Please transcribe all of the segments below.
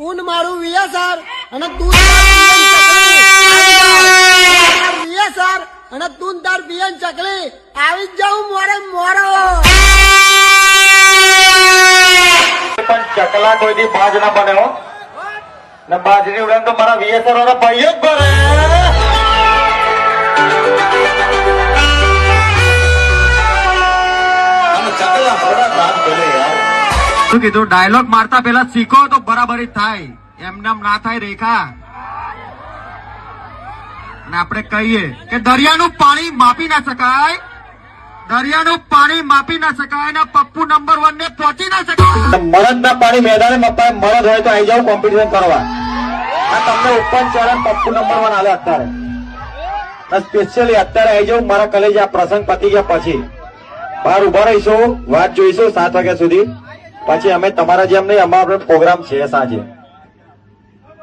ઊન મારું વીએસઆર અને તું વીએસઆર અને તું તાર બીએન ચકલી આવી જ જાઉં મોરે મોરો પણ ચકલા કોઈથી બાજ ના બને હો ને બાજની ઉડાન તો મારા વીએસઆર વાળા ભાઈ જ ભરે. શું કીધું? ડાયલોગ મારતા પેલા શીખો તો બરાબર જ થાય, એમને ના થાય રેખા. અને આપણે કહીએ કે દરિયાનું પાણી માપી ના શકાય, દરિયાનું પાણી માપી ના શકાય ને પપ્પુ નંબર 1 ને પહોંચી ના શકાય. મરદ ના પાણી મેદાને મપાય, મરદ હોય તો આવી જાવ કોમ્પિટિશન કરવા. આ તમને ઓપન ચેલેન્જ પપ્પુ નંબર 1 આલે અત્યારે. સ્પેશિયલી અત્યારે આવી જાવ મારા કલેજ. આ પ્રસંગ પતી ગયા પછી બહાર ઉભા રહીશું, વાત જોઈશું 7 વાગ્યા સુધી. પછી અમે તમારા જેમ નહીં, અમારો પ્રોગ્રામ છે સાંજે.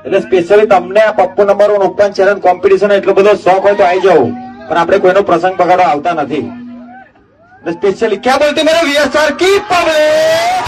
એટલે સ્પેશિયલી તમને આ Pappu number 1 open challenge competition એટલો બધો શોખ હોય તો આવી જાવ. પણ આપણે કોઈનો પ્રસંગ બગાડવા આવતા નથી. સ્પેશિયલી ક્યાં બોલતી મેરે વીએસઆર કી પબ્લિક.